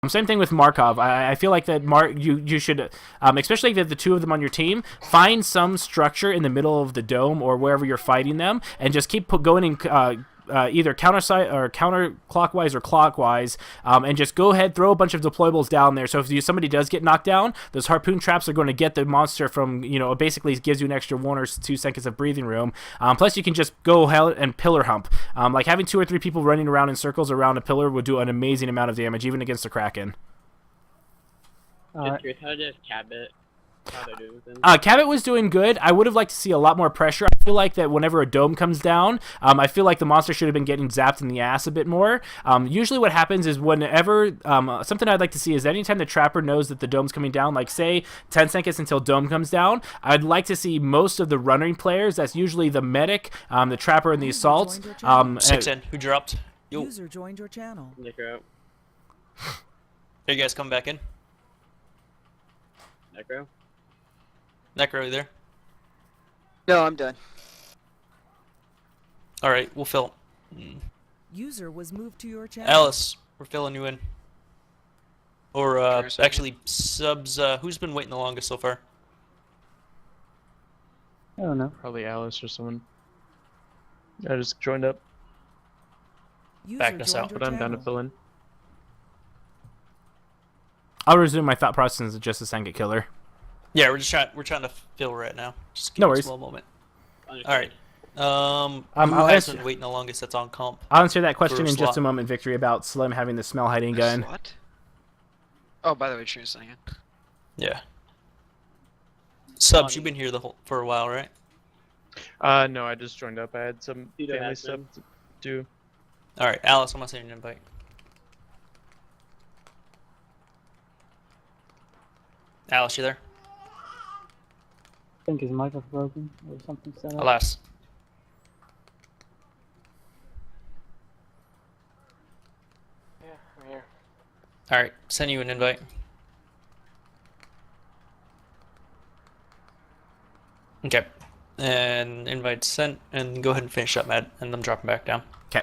Same thing with Markov. I feel like that you should, especially if you have the two of them on your team, find some structure in the middle of the dome or wherever you're fighting them, and just keep going in either counterclockwise or clockwise, and just go ahead, throw a bunch of deployables down there. So if somebody does get knocked down, those harpoon traps are going to get the monster from, it basically gives you an extra 1 or 2 seconds of breathing room. Plus, you can just go ahead and pillar hump. Like having 2 or 3 people running around in circles around a pillar would do an amazing amount of damage, even against the Kraken. How does Cabot? Cabot was doing good. I would have liked to see a lot more pressure. I feel like that whenever a dome comes down, I feel like the monster should have been getting zapped in the ass a bit more. Usually what happens is whenever, something I'd like to see is anytime the trapper knows that the dome's coming down, like say 10 seconds until dome comes down, I'd like to see most of the running players, that's usually the medic, the trapper, and the assault. 6 in. Who dropped? Yo. User joined your channel. Necro. Are you guys coming back in? Necro? Necro, you there? No, I'm done. Alright, we'll fill. User was moved to your channel. Alice, we're filling you in. Or, actually, subs, who's been waiting the longest so far? I don't know. Probably Alice or someone. I just joined up, User backed us joined out, your but I'm down to channel. fill in. I'll resume my thought process in just a second, Killer. Yeah, we're trying to fill right now. Just give No us worries. a small moment. Understood. Alright. Who I'll has answer- been waiting the longest that's on comp? I'll answer that question For in just slot. a moment, Victory, about Slim having the smell hiding gun. What? Oh, by the way, Shear saying it. Yeah. Subs, you've been here for a while, right? No, I just joined up. I had some You don't family have stuff to. to do. Alright, Alice, I'm gonna send you an invite. Alice, you there? I think his mic was broken or something set up. Alas. Yeah, I'm here. Alright, send you an invite. Okay. And invite sent, and go ahead and finish up, Matt, and I'm dropping back down. Okay.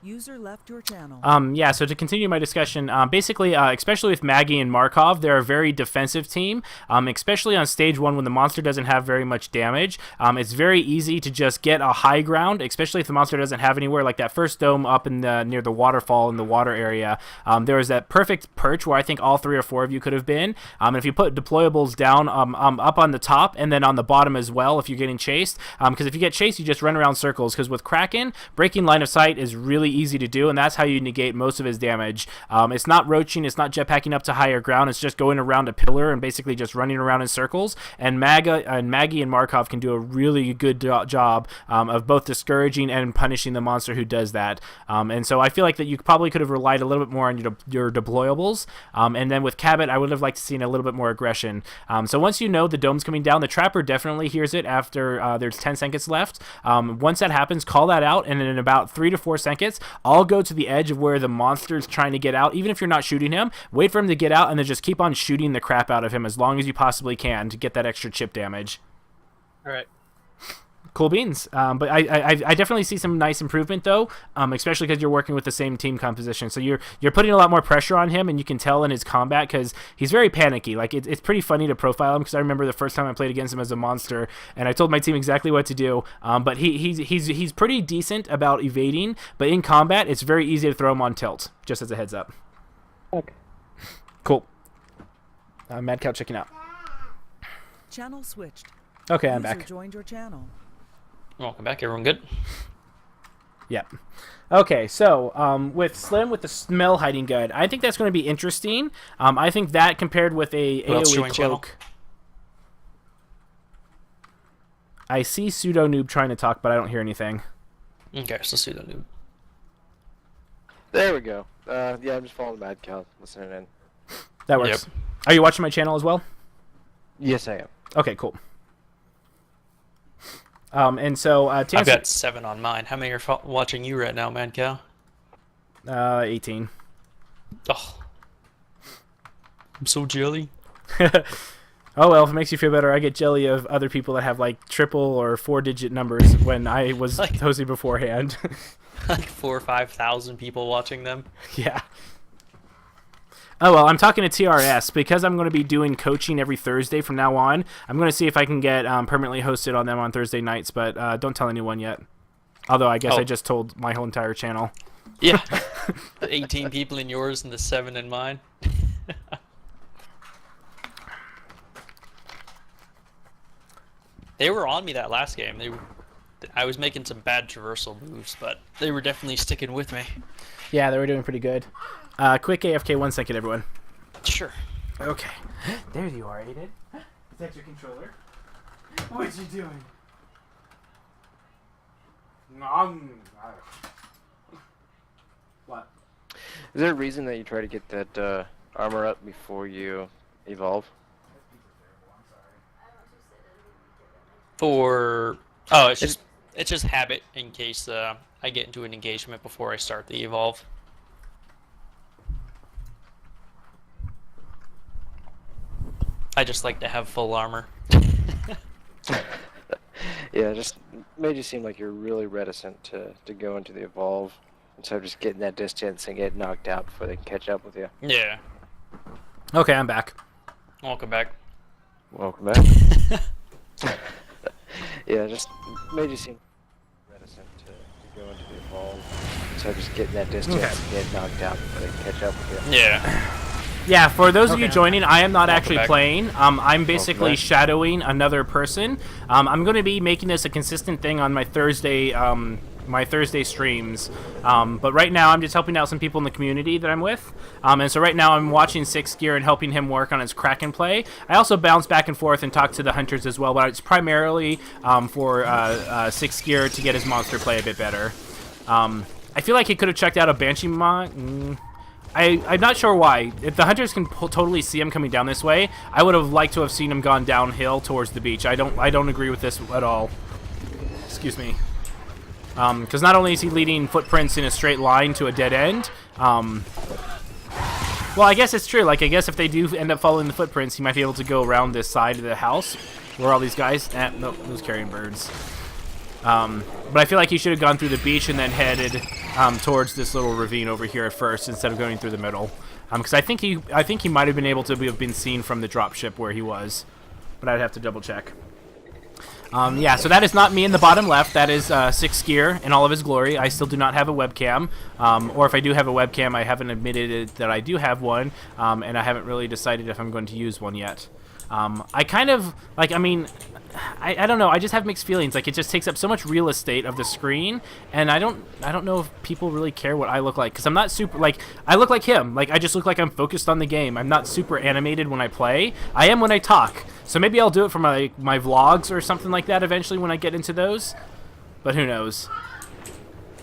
User left your channel. Yeah, so to continue my discussion, basically, especially with Maggie and Markov, they're a very defensive team, especially on stage 1 when the monster doesn't have very much damage. It's very easy to just get a high ground, especially if the monster doesn't have anywhere, like that first dome up in near the waterfall in the water area. There was that perfect perch where I think all 3 or 4 of you could have been. And if you put deployables down up on the top and then on the bottom as well if you're getting chased, because if you get chased, you just run around circles, because with Kraken, breaking line of sight is really easy to do, and that's how you negate most of his damage. It's not roaching, it's not jetpacking up to higher ground, it's just going around a pillar and basically just running around in circles, and Maggie and Markov can do a really good job of both discouraging and punishing the monster who does that. And so I feel like that you probably could have relied a little bit more on your deployables, and then with Cabot, I would have liked to see a little bit more aggression. So once you know the dome's coming down, the trapper definitely hears it after there's 10 seconds left. Once that happens, call that out, and in about 3 to 4 seconds, I'll go to the edge of where the monster's trying to get out. Even if you're not shooting him, wait for him to get out, and then just keep on shooting the crap out of him as long as you possibly can to get that extra chip damage. Alright. Cool beans. But I definitely see some nice improvement though, especially because you're working with the same team composition. So you're putting a lot more pressure on him, and you can tell in his combat because he's very panicky. Like it's pretty funny to profile him, because I remember the first time I played against him as a monster, and I told my team exactly what to do. But he's pretty decent about evading, but in combat it's very easy to throw him on tilt. Just as a heads up. Okay. Cool. MaddCow checking out. Channel switched. Okay, I'm User back. joined your channel. Welcome back, everyone good? Yeah. Okay, so with Slim with the smell hiding gun, I think that's going to be interesting. I think that compared with a Who else AoE joined channel? cloak. I see pseudo noob trying to talk, but I don't hear anything. Okay, so pseudo noob. There we go. Yeah, I'm just following MaddCow, listening in. That works. Are you watching my channel as well? Yes, I am. Okay, cool. And so to I've answer, got 7 on mine. How many are watching you right now, MaddCow? 18. Oh. I'm so jelly. Oh well, if it makes you feel better, I get jelly of other people that have like triple or 4-digit numbers when I was hosting beforehand. Like 4,000 or 5,000 people watching them. Yeah. Oh, well, I'm talking to TRS because I'm going to be doing coaching every Thursday from now on. I'm going to see if I can get permanently hosted on them on Thursday nights, but don't tell anyone yet. Although I guess I just told my whole entire channel. Yeah. The 18 people in yours and the 7 in mine. They were on me that last game. I was making some bad traversal moves, but they were definitely sticking with me. Yeah, they were doing pretty good. Quick AFK 1 second, everyone. Sure. Okay. There you are, Aiden. Is that your controller? What you doing? What? Is there a reason that you try to get that armor up before you evolve? It's just habit in case I get into an engagement before I start the evolve. I just like to have full armor. Yeah, just made you seem like you're really reticent to go into the evolve instead of just getting that distance and get knocked out before they can catch up with you. Yeah. Okay, I'm back. Welcome back. Welcome back. Yeah, just made you seem reticent to go into the evolve instead of just getting that distance and get knocked out before they can catch up with you. Yeah. Yeah, for those of you joining, I am not actually back. playing. I'm basically back. shadowing another person. I'm going to be making this a consistent thing on my Thursday streams. But right now, I'm just helping out some people in the community that I'm with. And so right now, I'm watching Six Gear and helping him work on his Kraken play. I also bounce back and forth and talk to the hunters as well, but it's primarily for Six Gear to get his monster play a bit better. I feel like he could have checked out a Banshee mod. I'm not sure why. If the hunters can totally see him coming down this way, I would have liked to have seen him gone downhill towards the beach. I don't agree with this at all. Excuse me. Because not only is he leading footprints in a straight line to a dead end, well, I guess it's true. Like, I guess if they do end up following the footprints, he might be able to go around this side of the house where all these guys... nope, those carrying birds. But I feel like he should have gone through the beach and then headed towards this little ravine over here at first instead of going through the middle. Because I think he might have been able to have been seen from the dropship where he was, but I'd have to double check. Yeah, so that is not me in the bottom left. That is Six Gear in all of his glory. I still do not have a webcam, or if I do have a webcam, I haven't admitted that I do have one, and I haven't really decided if I'm going to use one yet. I kind of, like, I mean, I don't know, I just have mixed feelings. Like, it just takes up so much real estate of the screen, and I don't know if people really care what I look like, because I'm not super, like, I look like him. Like, I just look like I'm focused on the game. I'm not super animated when I play. I am when I talk. So maybe I'll do it for my vlogs or something like that eventually when I get into those, but who knows.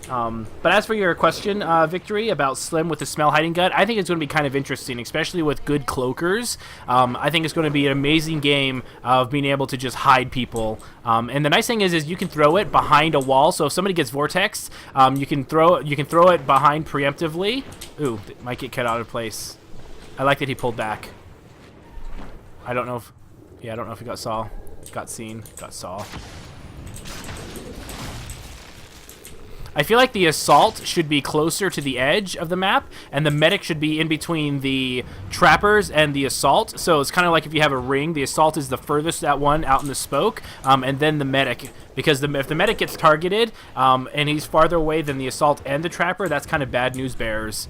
But as for your question, Victory, about Slim with the smell hiding gut, I think it's going to be kind of interesting, especially with good cloakers. I think it's going to be an amazing game of being able to just hide people. And the nice thing is you can throw it behind a wall. So if somebody gets vortexed, you can throw it behind preemptively. Ooh, it might get cut out of place. I like that he pulled back. I don't know if he got saw. I feel like the assault should be closer to the edge of the map, and the medic should be in between the trappers and the assault. So it's kind of like if you have a ring, the assault is the furthest that one out in the spoke, and then the medic. Because if the medic gets targeted, and he's farther away than the assault and the trapper, that's kind of bad news bears.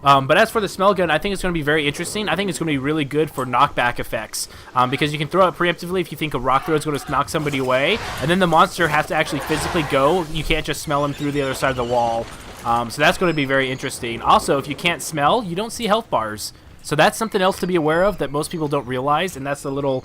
But as for the smell gun, I think it's going to be very interesting. I think it's going to be really good for knockback effects, because you can throw it preemptively if you think a rock throw is going to knock somebody away, and then the monster has to actually physically go. You can't just smell him through the other side of the wall. So that's going to be very interesting. Also, if you can't smell, you don't see health bars. So that's something else to be aware of that most people don't realize, and that's a little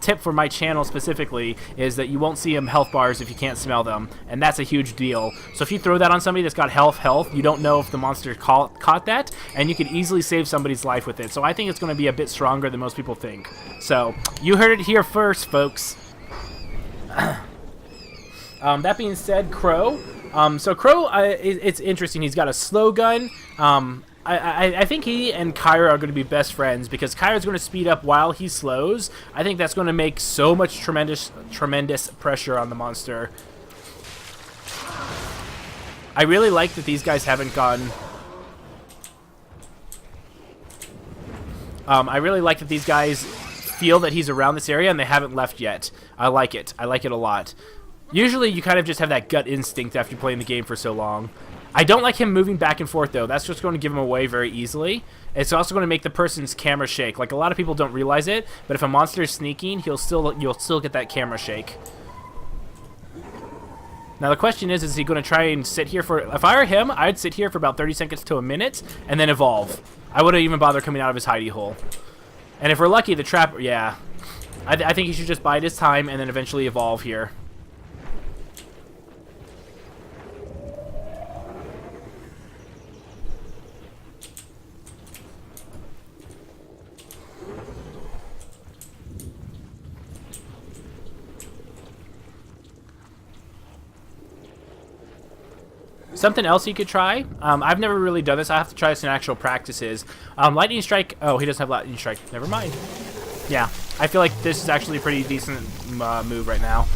tip for my channel specifically, is that you won't see health bars if you can't smell them, and that's a huge deal. So if you throw that on somebody that's got health, you don't know if the monster caught that, and you could easily save somebody's life with it. So I think it's going to be a bit stronger than most people think. So you heard it here first, folks. That being said, Crow. So Crow, it's interesting. He's got a slow gun. I think he and Kyra are going to be best friends, because Kyra's going to speed up while he slows. I think that's going to make so much tremendous pressure on the monster. I really like that these guys haven't gone... I really like that these guys feel that he's around this area and they haven't left yet. I like it. I like it a lot. Usually you kind of just have that gut instinct after playing the game for so long. I don't like him moving back and forth, though. That's just going to give him away very easily. It's also going to make the person's camera shake. Like, a lot of people don't realize it, but if a monster is sneaking, you'll still get that camera shake. Now, the question is he going to try and sit here for... If I were him, I'd sit here for about 30 seconds to a minute and then evolve. I wouldn't even bother coming out of his hidey hole. And if we're lucky, the trap... Yeah. I think he should just bide his time and then eventually evolve here. Something else you could try. I've never really done this. I have to try this in actual practices. Lightning strike. Oh, he doesn't have lightning strike. Never mind. Yeah, I feel like this is actually a pretty decent move right now.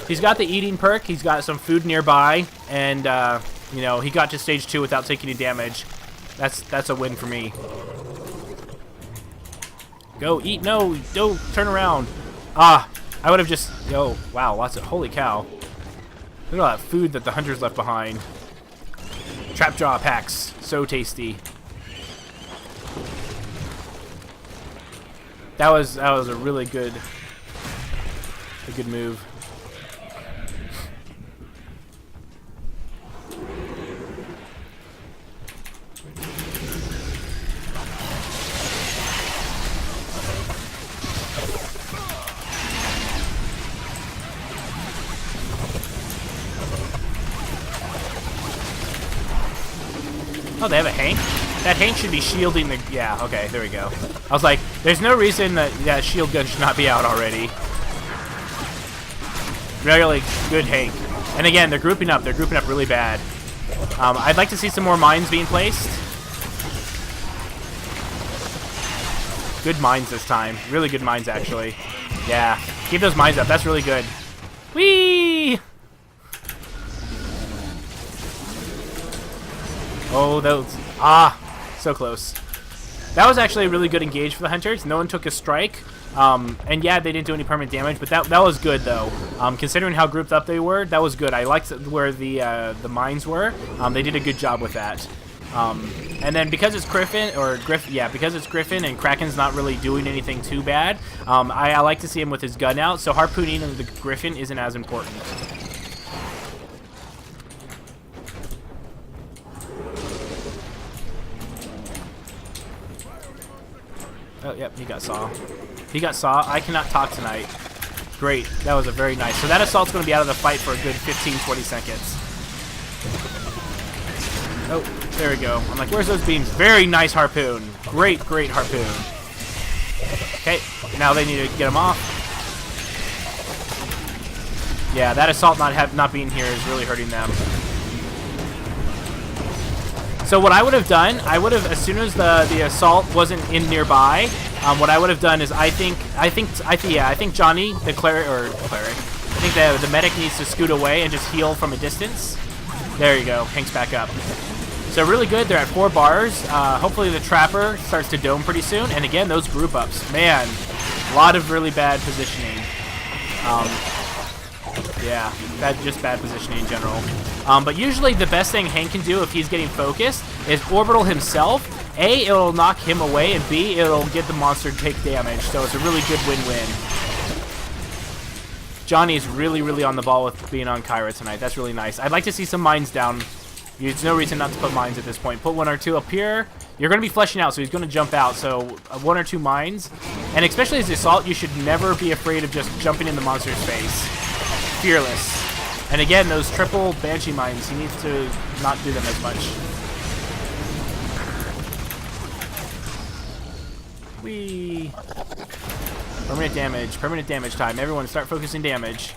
He's got the eating perk. He's got some food nearby, and you know, he got to stage 2 without taking any damage. That's a win for me. Go eat. No, don't turn around. Ah. I would have just... Oh, wow, lots of... Holy cow. Look at all that food that the hunters left behind. Trap jaw packs. So tasty. That was a really good... A good move. Oh, they have a Hank? That Hank should be shielding the... Yeah, okay, there we go. I was like, there's no reason that shield gun should not be out already. Really good Hank. And again, they're grouping up. They're grouping up really bad. I'd like to see some more mines being placed. Good mines this time. Really good mines, actually. Yeah, keep those mines up. That's really good. Whee! Oh, those... Ah, so close. That was actually a really good engage for the hunters. No one took a strike. And yeah, they didn't do any permanent damage, but that was good, though. Considering how grouped up they were, that was good. I liked where the mines were. They did a good job with that. And then because it's Griffin, because it's Griffin and Kraken's not really doing anything too bad, I like to see him with his gun out, so harpooning the Griffin isn't as important. Oh, yep, he got saw. He got saw. I cannot talk tonight. Great. That was a very nice. So that assault's going to be out of the fight for a good 15-20 seconds. Oh, there we go. I'm like, where's those beams? Very nice harpoon. Great, great harpoon. Okay, now they need to get him off. Yeah, that assault not being here is really hurting them. So what I would have done, as soon as the assault wasn't in nearby, what I would have done is I think Johnny, the cleric, I think the medic needs to scoot away and just heal from a distance. There you go, Hank's back up. So really good, they're at 4 bars. Hopefully the trapper starts to dome pretty soon. And again, those group ups, man, a lot of really bad positioning. Yeah, just bad positioning in general. But usually the best thing Hank can do if he's getting focused is orbital himself. A, it'll knock him away, and B, it'll get the monster to take damage. So it's a really good win-win. Johnny's really, really on the ball with being on Kyra tonight. That's really nice. I'd like to see some mines down. There's no reason not to put mines at this point. Put 1 or 2 up here. You're going to be fleshing out, so he's going to jump out. So 1 or 2 mines. And especially as the assault, you should never be afraid of just jumping in the monster's face. Fearless. And again, those triple Banshee mines, he needs to not do them as much. Whee! Permanent damage time. Everyone start focusing damage.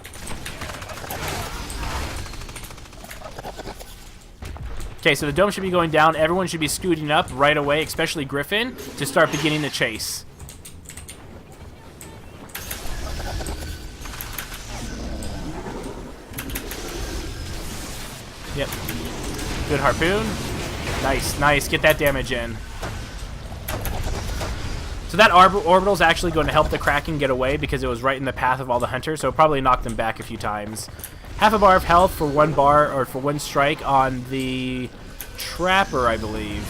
Okay, so the dome should be going down. Everyone should be scooting up right away, especially Griffin, to start beginning the chase. Yep. Good harpoon. Nice, nice. Get that damage in. So that orbital is actually going to help the Kraken get away because it was right in the path of all the hunters, so it probably knocked them back a few times. Half a bar of health for 1 bar, or for 1 strike on the Trapper, I believe.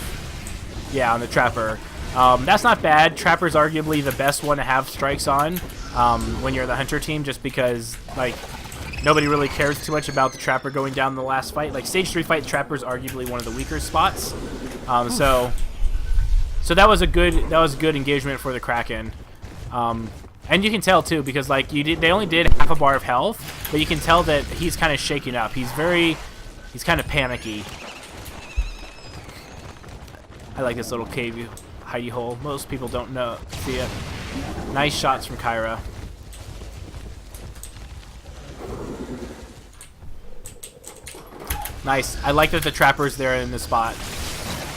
Yeah, on the Trapper. That's not bad. Trapper's arguably the best one to have strikes on when you're the hunter team, just because, like, nobody really cares too much about the Trapper going down in the last fight. Like, stage 3 fight, Trapper's arguably one of the weaker spots. So that was a good engagement for the Kraken. And you can tell too, because like they only did half a bar of health, but you can tell that he's kind of shaking up. He's kind of panicky. I like this little cave hidey hole. Most people don't see it. Nice shots from Kyra. Nice. I like that the Trapper's there in the spot.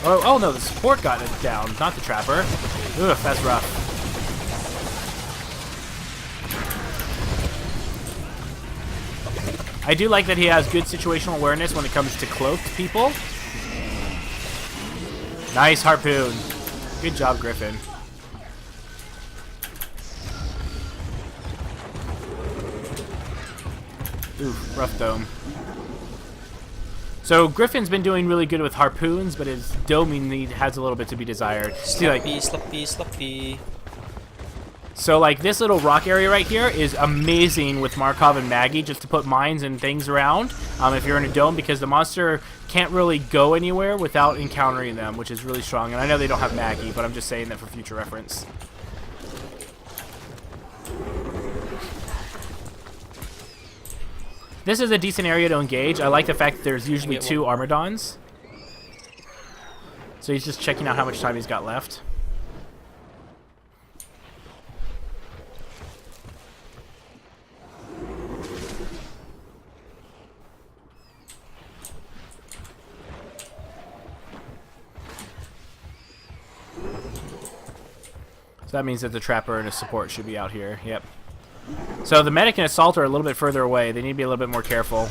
Oh no, the support got it down, not the Trapper. Ugh, that's rough. I do like that he has good situational awareness when it comes to cloaked people. Nice harpoon. Good job, Griffin. Ooh, rough dome. So Griffin's been doing really good with harpoons, but his doming need has a little bit to be desired. Sloppy. So like this little rock area right here is amazing with Markov and Maggie, just to put mines and things around if you're in a dome, because the monster can't really go anywhere without encountering them, which is really strong. And I know they don't have Maggie, but I'm just saying that for future reference. This is a decent area to engage. I like the fact that there's usually 2 Armadons. So he's just checking out how much time he's got left. So that means that the Trapper and his support should be out here. Yep. So the medic and assault are a little bit further away. They need to be a little bit more careful.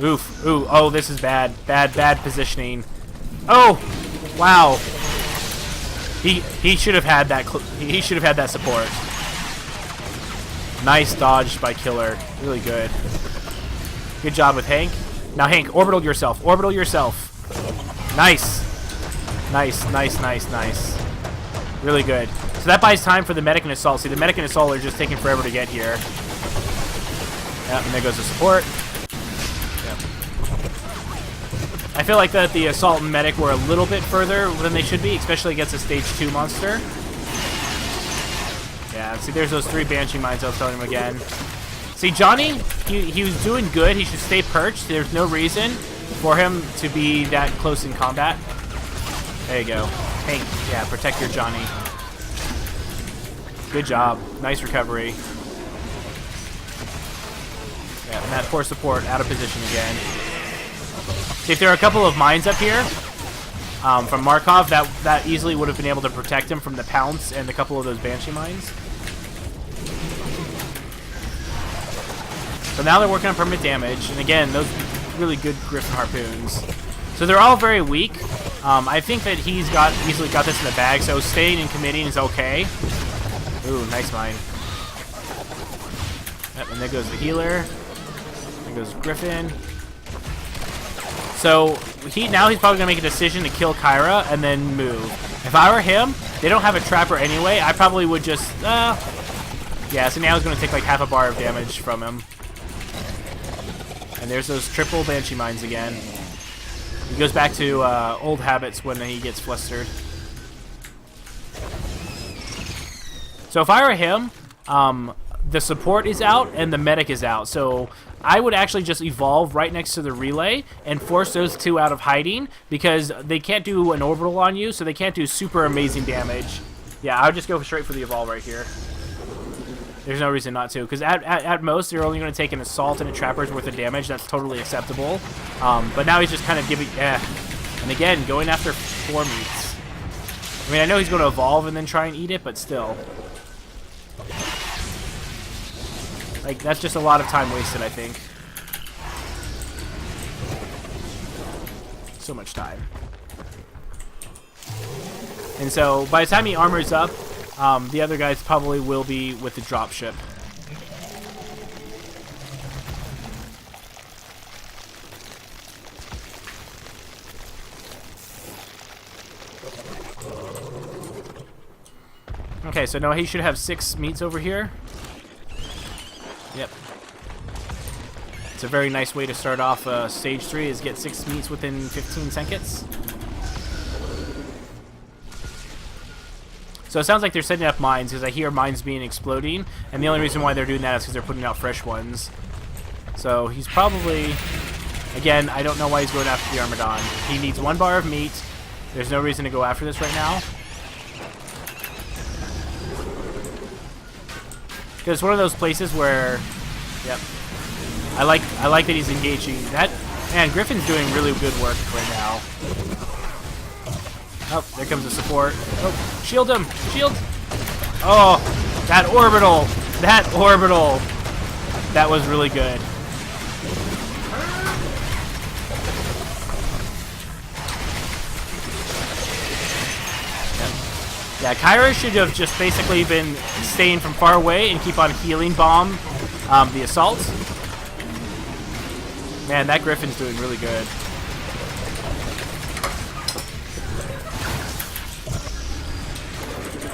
Oof. Ooh. Oh, this is bad. Bad positioning. Oh, wow. He should have had that. He should have had that support. Nice dodge by Killer. Really good. Good job with Hank. Now Hank, orbital yourself. Orbital yourself. Nice. Nice. Really good. So that buys time for the medic and assault. See, the medic and assault are just taking forever to get here. Yep, and there goes the support. Yep. I feel like that the assault and medic were a little bit further than they should be, especially against a stage 2 monster. Yeah, see, there's those 3 Banshee mines I was telling him again. See, Johnny, he was doing good. He should stay perched. There's no reason for him to be that close in combat. There you go. Hank, yeah, protect your Johnny. Good job. Nice recovery. Yeah, and that poor support out of position again. See, if there are a couple of mines up here from Markov, that easily would have been able to protect him from the pounce and a couple of those Banshee mines. So now they're working on permanent damage, and again, those really good Griffin harpoons. So they're all very weak. I think that he's easily got this in the bag, so staying and committing is okay. Ooh, nice mine. Yep, and there goes the healer. There goes Griffin. So now he's probably gonna make a decision to kill Kyra and then move. If I were him, they don't have a Trapper anyway. I probably would just yeah. So now he's gonna take like half a bar of damage from him. And there's those triple Banshee mines again. He goes back to old habits when he gets flustered. So if I were him, the support is out and the medic is out. So I would actually just evolve right next to the relay and force those 2 out of hiding, because they can't do an orbital on you, so they can't do super amazing damage. Yeah, I would just go straight for the evolve right here. There's no reason not to, because at most they're only going to take an assault and a Trapper's worth of damage. That's totally acceptable. But now he's just kind of giving, and again, going after 4 meats. I mean, I know he's going to evolve and then try and eat it, but still. Like, that's just a lot of time wasted, I think. So much time. And so by the time he armors up, the other guys probably will be with the dropship. Okay, so now he should have 6 meats over here. Yep. It's a very nice way to start off stage 3 is get 6 meats within 15 seconds. So it sounds like they're setting up mines because I hear mines being exploding, and the only reason why they're doing that is because they're putting out fresh ones. So he's probably, again, I don't know why he's going after the Armadon. He needs 1 bar of meat. There's no reason to go after this right now. Because it's one of those places where, yep, I like that he's engaging. That, man, Griffin's doing really good work right now. Oh, there comes the support. Oh, shield him, shield. Oh, that orbital, that was really good. Yeah, Kyra should have just basically been staying from far away and keep on healing bomb the assault. Man, that Griffin's doing really good.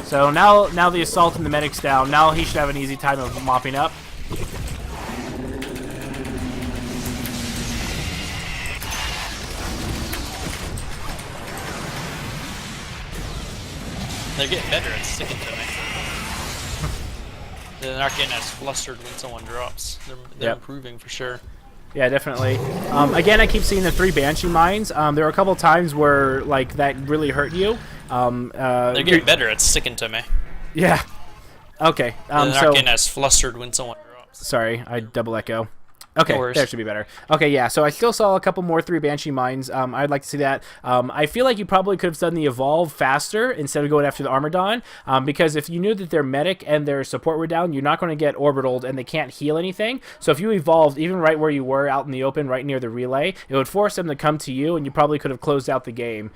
So now the assault and the medic's down. Now he should have an easy time of mopping up. They're getting better at sticking to me. They're not getting as flustered when someone drops. They're improving for sure. Yeah, definitely. Again, I keep seeing the 3 Banshee mines. There are a couple times where like that really hurt you. They're getting better at sticking to me. Yeah. Okay. They're not getting as flustered when someone drops. Sorry, I double echo. Okay, No worries. that should be better. Okay, yeah, so I still saw a couple more 3 Banshee mines. I'd like to see that. I feel like you probably could have done the evolve faster instead of going after the Armadon, because if you knew that their medic and their support were down, you're not going to get orbitaled and they can't heal anything. So if you evolved even right where you were out in the open, right near the relay, it would force them to come to you, and you probably could have closed out the game.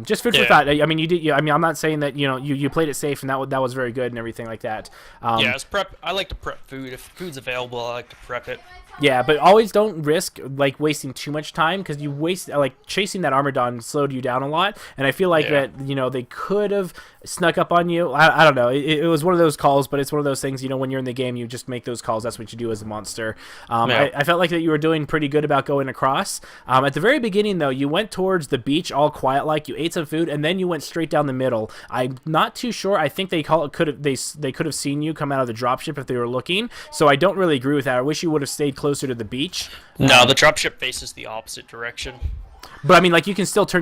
Just food for thought. I mean, you did. I mean, I'm not saying that you played it safe and that was very good and everything like that. Yeah, it's prep. I like to prep food. If food's available, I like to prep it. Yeah, but always don't risk like wasting too much time, because you waste like chasing that Armadon slowed you down a lot, and I feel like that they could have snuck up on you. I don't know. It was one of those calls, but it's one of those things. When you're in the game, you just make those calls. That's what you do as a monster. I felt like that you were doing pretty good about going across. At the very beginning, though, you went towards the beach all quiet, like you ate some food, and then you went straight down the middle. I'm not too sure. I think they could have seen you come out of the dropship if they were looking. So I don't really agree with that. I wish you would have stayed closer to the beach. No, the dropship faces the opposite direction. But I mean, like, you can still turn